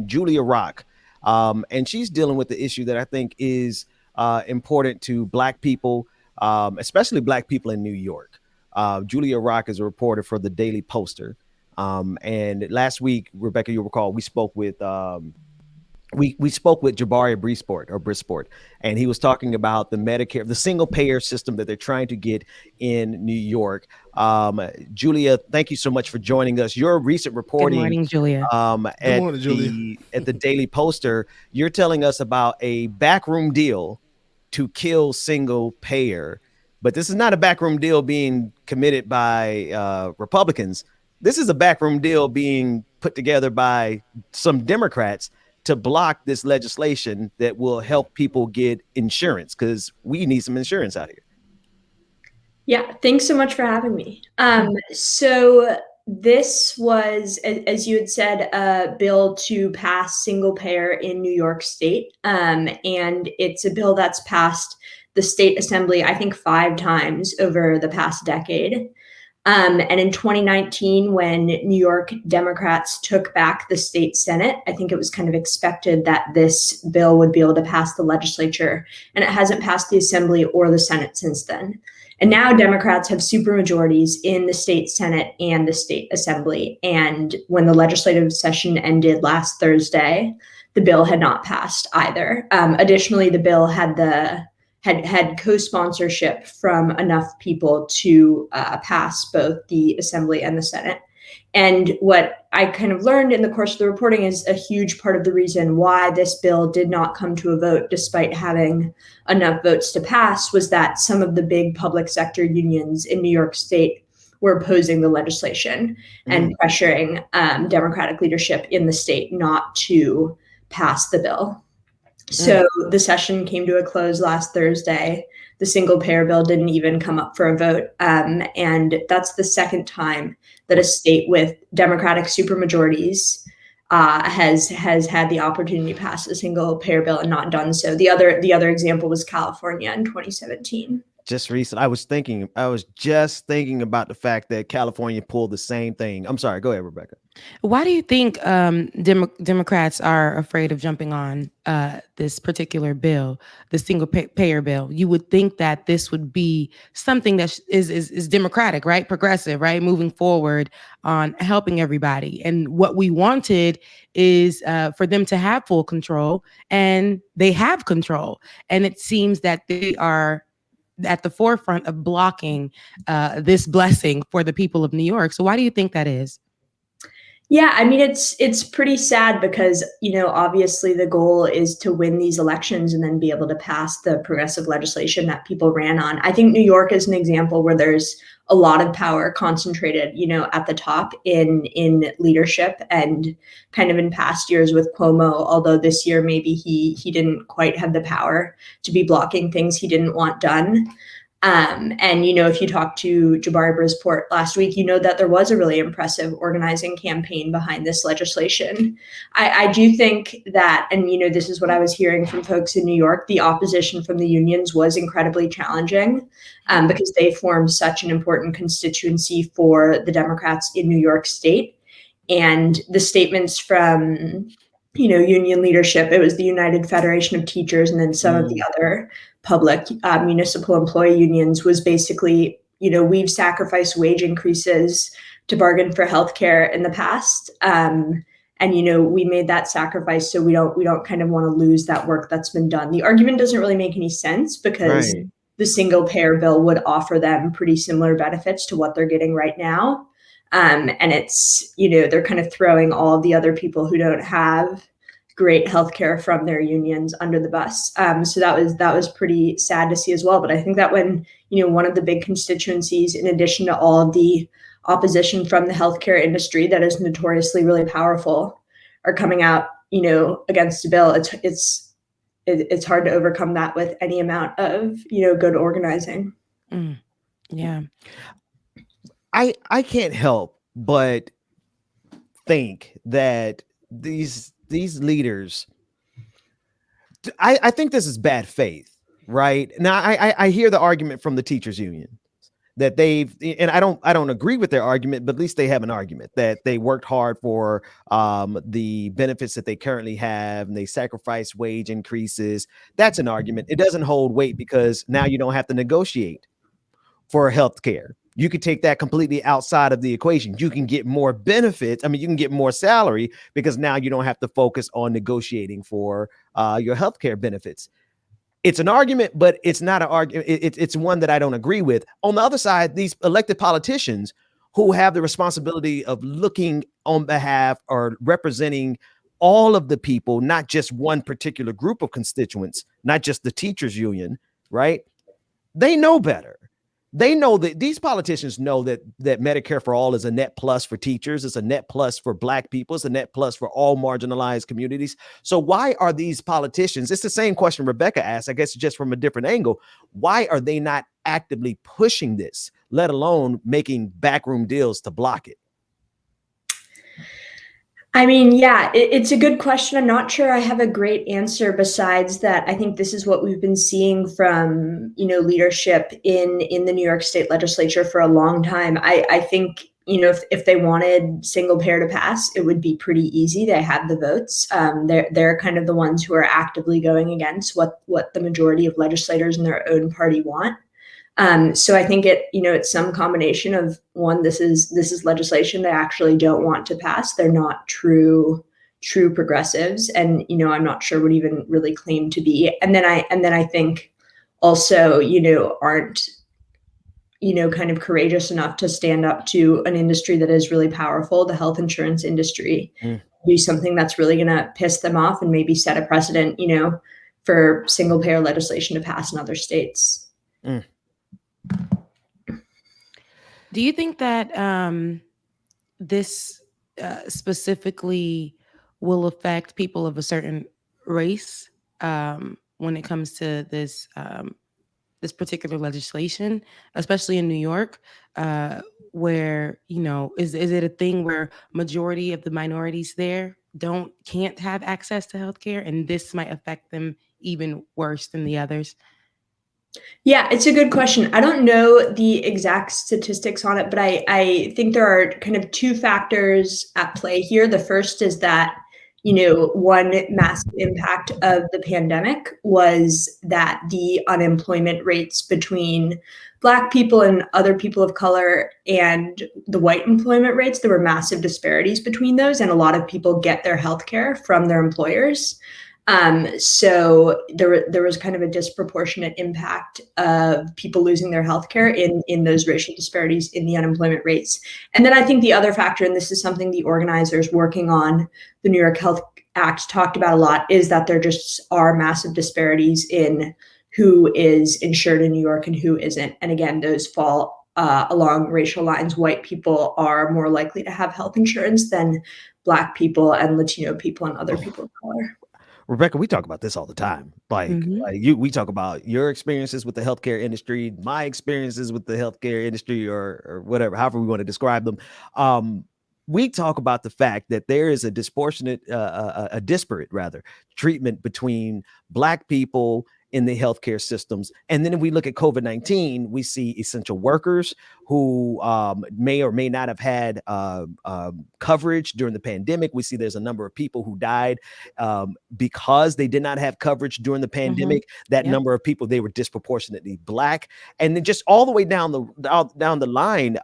Julia Rock, and she's dealing with the issue that I think is important to Black people, especially Black people in New York. Julia Rock is a reporter for the Daily Poster. And last week, Rebecca, you'll recall, we spoke with Jabari Brisport, and he was talking about the Medicare, the single payer system that they're trying to get in New York. Julia, thank you so much for joining us. Your recent Good reporting morning, Julia. Good morning, Julia. at the Daily Poster, you're telling us about a backroom deal to kill single payer. But this is not a backroom deal being committed by Republicans. This is a backroom deal being put together by some Democrats to block this legislation that will help people get insurance, because we need some insurance out here. Yeah, thanks so much for having me. So this was, as you had said, a bill to pass single payer in New York State. And it's a bill that's passed the state assembly, I think, 5 times over the past decade. And in 2019, when New York Democrats took back the state Senate, I think it was kind of expected that this bill would be able to pass the legislature, and it hasn't passed the Assembly or the Senate since then. And now Democrats have supermajorities in the state Senate and the state Assembly. And when the legislative session ended last Thursday, the bill had not passed either. Additionally, the bill had co-sponsorship from enough people to pass both the Assembly and the Senate. And what I kind of learned in the course of the reporting is a huge part of the reason why this bill did not come to a vote, despite having enough votes to pass, was that some of the big public sector unions in New York State were opposing the legislation and pressuring Democratic leadership in the state not to pass the bill. So the session came to a close last Thursday. The single payer bill didn't even come up for a vote. And that's the second time that a state with Democratic supermajorities has had the opportunity to pass a single payer bill and not done so. The other example was California in 2017. Just recent, I was just thinking about the fact that California pulled the same thing. I'm sorry, go ahead, Rebecca. Why do you think Democrats are afraid of jumping on this particular bill, the single payer bill? You would think that this would be something that is democratic, right? Progressive, right? Moving forward on helping everybody. And what we wanted is for them to have full control, and they have control. And it seems that they are at the forefront of blocking this blessing for the people of New York. So why do you think that is? Yeah, I mean, it's pretty sad because, obviously the goal is to win these elections and then be able to pass the progressive legislation that people ran on. I think New York is an example where there's a lot of power concentrated, at the top in leadership, and kind of in past years with Cuomo, although this year maybe he didn't quite have the power to be blocking things he didn't want done. And, if you talked to Jabari Brisport last week, that there was a really impressive organizing campaign behind this legislation. I do think that, and, this is what I was hearing from folks in New York, the opposition from the unions was incredibly challenging because they form such an important constituency for the Democrats in New York State. And the statements from union leadership, it was the United Federation of Teachers and then some of the other public municipal employee unions, was basically, we've sacrificed wage increases to bargain for healthcare in the past. And, we made that sacrifice, so we don't kind of want to lose that work that's been done. The argument doesn't really make any sense because the single payer bill would offer them pretty similar benefits to what they're getting right now. And it's, they're kind of throwing all of the other people who don't have great healthcare from their unions under the bus. So that was pretty sad to see as well. But I think that when, one of the big constituencies, in addition to all of the opposition from the healthcare industry that is notoriously really powerful, are coming out, against a bill, it's hard to overcome that with any amount of, good organizing. Yeah. I can't help but think that these leaders, I think this is bad faith, right? Now, I hear the argument from the teachers union that they've, and I don't agree with their argument, but at least they have an argument that they worked hard for the benefits that they currently have, and they sacrifice wage increases. That's an argument. It doesn't hold weight because now you don't have to negotiate for health care. You could take that completely outside of the equation. You can get more benefits. I mean, you can get more salary because now you don't have to focus on negotiating for your healthcare benefits. It's an argument, but it's not an argument. It's one that I don't agree with. On the other side, these elected politicians who have the responsibility of looking on behalf or representing all of the people, not just one particular group of constituents, not just the teachers union, right? They know better. They know that these politicians know that Medicare for all is a net plus for teachers, it's a net plus for Black people, it's a net plus for all marginalized communities. So why are these politicians? It's the same question Rebecca asked, I guess just from a different angle. Why are they not actively pushing this, let alone making backroom deals to block it? I mean, yeah, it's a good question. I'm not sure I have a great answer besides that. I think this is what we've been seeing from, leadership in the New York State legislature for a long time. I think, if they wanted single payer to pass, it would be pretty easy. They have the votes. They're kind of the ones who are actively going against what the majority of legislators in their own party want. So I think it's some combination of one, this is legislation they actually don't want to pass. They're not true progressives, and I'm not sure would even really claim to be. And then I think also aren't kind of courageous enough to stand up to an industry that is really powerful, the health insurance industry, do something that's really going to piss them off and maybe set a precedent, for single payer legislation to pass in other states. Do you think that this specifically will affect people of a certain race when it comes to this this particular legislation, especially in New York, where is it a thing where majority of the minorities there can't have access to healthcare, and this might affect them even worse than the others? Yeah, it's a good question. I don't know the exact statistics on it, but I think there are kind of two factors at play here. The first is that, one massive impact of the pandemic was that the unemployment rates between Black people and other people of color and the white employment rates, there were massive disparities between those, and a lot of people get their healthcare from their employers. So there was kind of a disproportionate impact of people losing their healthcare in those racial disparities in the unemployment rates. And then I think the other factor, and this is something the organizers working on the New York Health Act talked about a lot, is that there just are massive disparities in who is insured in New York and who isn't. And again, those fall along racial lines. White people are more likely to have health insurance than Black people and Latino people and other people of color. Rebecca, we talk about this all the time. We talk about your experiences with the healthcare industry, my experiences with the healthcare industry, or whatever, however we want to describe them. We talk about the fact that there is a disproportionate, a disparate rather, treatment between Black people in the healthcare systems. And then if we look at COVID-19, we see essential workers who may or may not have had coverage during the pandemic. We see there's a number of people who died because they did not have coverage during the pandemic. That number of people, they were disproportionately Black. And then just all the way down the line,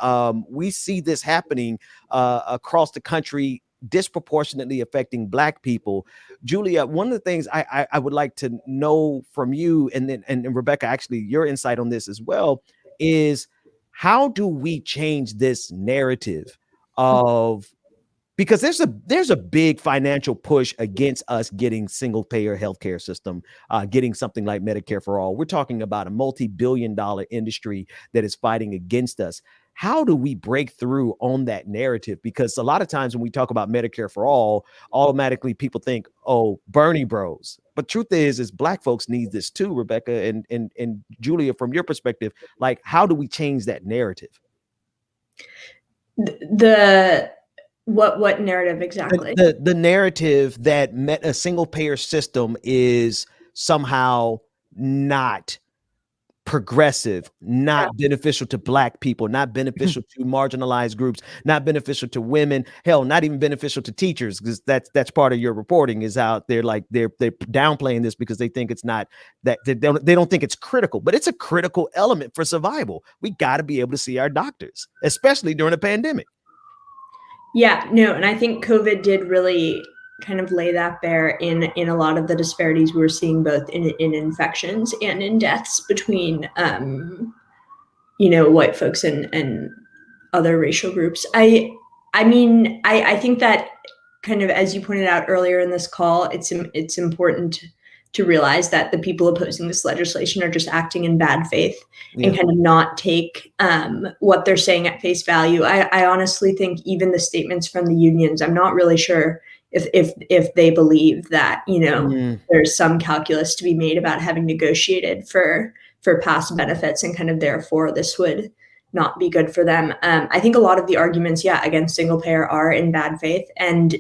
we see this happening across the country, disproportionately affecting Black people. Julia, one of the things I would like to know from you, and Rebecca, actually your insight on this as well, is how do we change this narrative of, because there's a big financial push against us getting single payer healthcare system, getting something like Medicare for all. We're talking about a multi-billion-dollar industry that is fighting against us. How do we break through on that narrative? Because a lot of times when we talk about Medicare for all, automatically people think, oh, Bernie bros. But truth is Black folks need this too, Rebecca and Julia, from your perspective, like, how do we change that narrative? What narrative exactly? The narrative that a single payer system is somehow not progressive, Yeah. not beneficial to Black people, not beneficial to marginalized groups, not beneficial to women, hell, not even beneficial to teachers, because that's part of your reporting is out there like they're downplaying this because they think it's not that they don't think it's critical, but it's a critical element for survival. We got to be able to see our doctors, especially during a pandemic. Yeah, no, and I think COVID did really kind of lay that bare in a lot of the disparities we were seeing both in infections and in deaths between white folks and other racial groups. I think that kind of as you pointed out earlier in this call, it's important to realize that the people opposing this legislation are just acting in bad faith and Yeah. kind of not take what they're saying at face value. I honestly think even the statements from the unions, I'm not really sure if they believe that Mm, there's some calculus to be made about having negotiated for past benefits and kind of therefore this would not be good for them. I think a lot of the arguments, yeah, against single payer are in bad faith. And,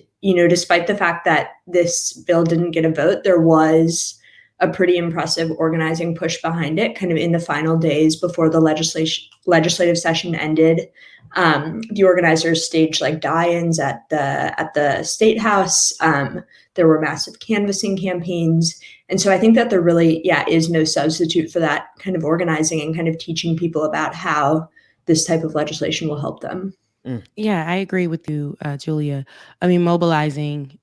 despite the fact that this bill didn't get a vote, there was a pretty impressive organizing push behind it kind of in the final days before the legislative session ended. The organizers staged like die-ins at the state house. There were massive canvassing campaigns. And so I think that there really, yeah, is no substitute for that kind of organizing and kind of teaching people about how this type of legislation will help them. Yeah, I agree with you, Julia. I mean, mobilizing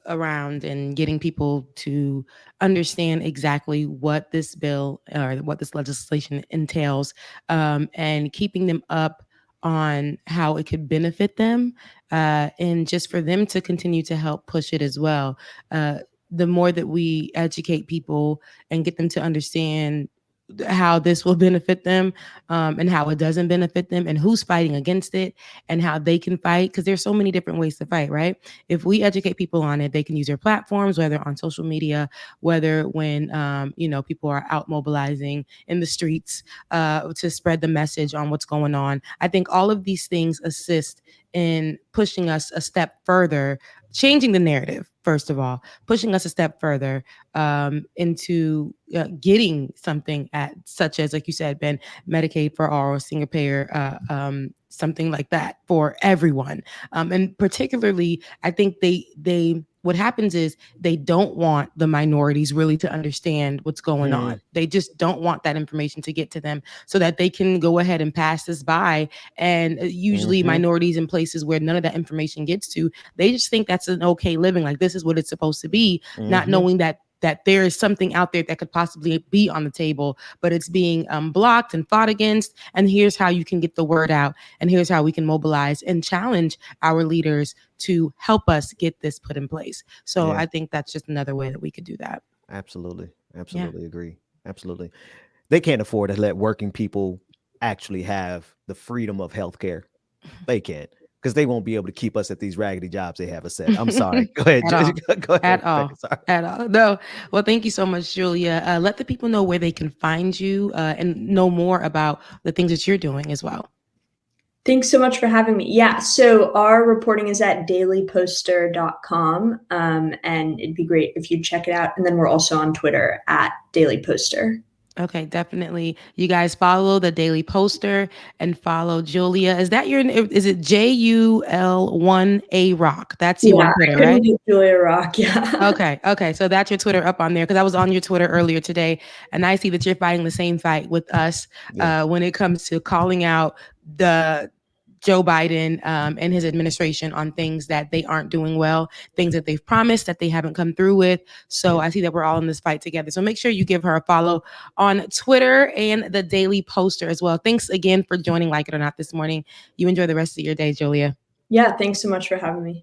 around and getting people to understand exactly what this bill or what this legislation entails, and keeping them up on how it could benefit them, and just for them to continue to help push it as well. The more that we educate people and get them to understand how this will benefit them, and how it doesn't benefit them, and who's fighting against it, and how they can fight, because there's so many different ways to fight, right? If we educate people on it, they can use their platforms, whether on social media, whether when people are out mobilizing in the streets, to spread the message on what's going on. I think all of these things assist in pushing us a step further, changing the narrative, first of all, pushing us a step further, into getting something at such as, like you said, Ben, Medicaid for all, single payer, something like that for everyone. And particularly, I think they what happens is they don't want the minorities really to understand what's going mm, on. They just don't want that information to get to them so that they can go ahead and pass this by. And usually mhm, minorities in places where none of that information gets to, they just think that's an okay living. Like this is what it's supposed to be, not mhm. knowing that there is something out there that could possibly be on the table, but it's being blocked and fought against. And here's how you can get the word out. And here's how we can mobilize and challenge our leaders to help us get this put in place. So Yeah, I think that's just another way that we could do that. absolutely. Yeah. Absolutely agree. Absolutely. They can't afford to let working people actually have the freedom of healthcare. They can't because they won't be able to keep us at these raggedy jobs they have us at. I'm sorry. Go ahead. At all. Go ahead, At Rebecca. all. Sorry. At all. No. Well, thank you so much, Julia. Let the people know where they can find you, and know more about the things that you're doing as well. Thanks so much for having me. Yeah, so our reporting is at dailyposter.com, and it'd be great if you'd check it out. And then we're also on Twitter at Daily Poster. Okay, definitely. You guys follow the Daily Poster and follow Julia. Is that your? Is it JUL1A Rock? That's you Yeah, on I Twitter, couldn't right? get Julia Rock. Yeah. Okay. So that's your Twitter up on there because I was on your Twitter earlier today, and I see that you're fighting the same fight with us, Yeah. when it comes to calling out the Joe Biden, and his administration on things that they aren't doing well, things that they've promised that they haven't come through with. So Yeah. I see that we're all in this fight together. So make sure you give her a follow on Twitter and the Daily Poster as well. Thanks again for joining Like It or Not this morning. You enjoy the rest of your day, Julia. Yeah, thanks so much for having me.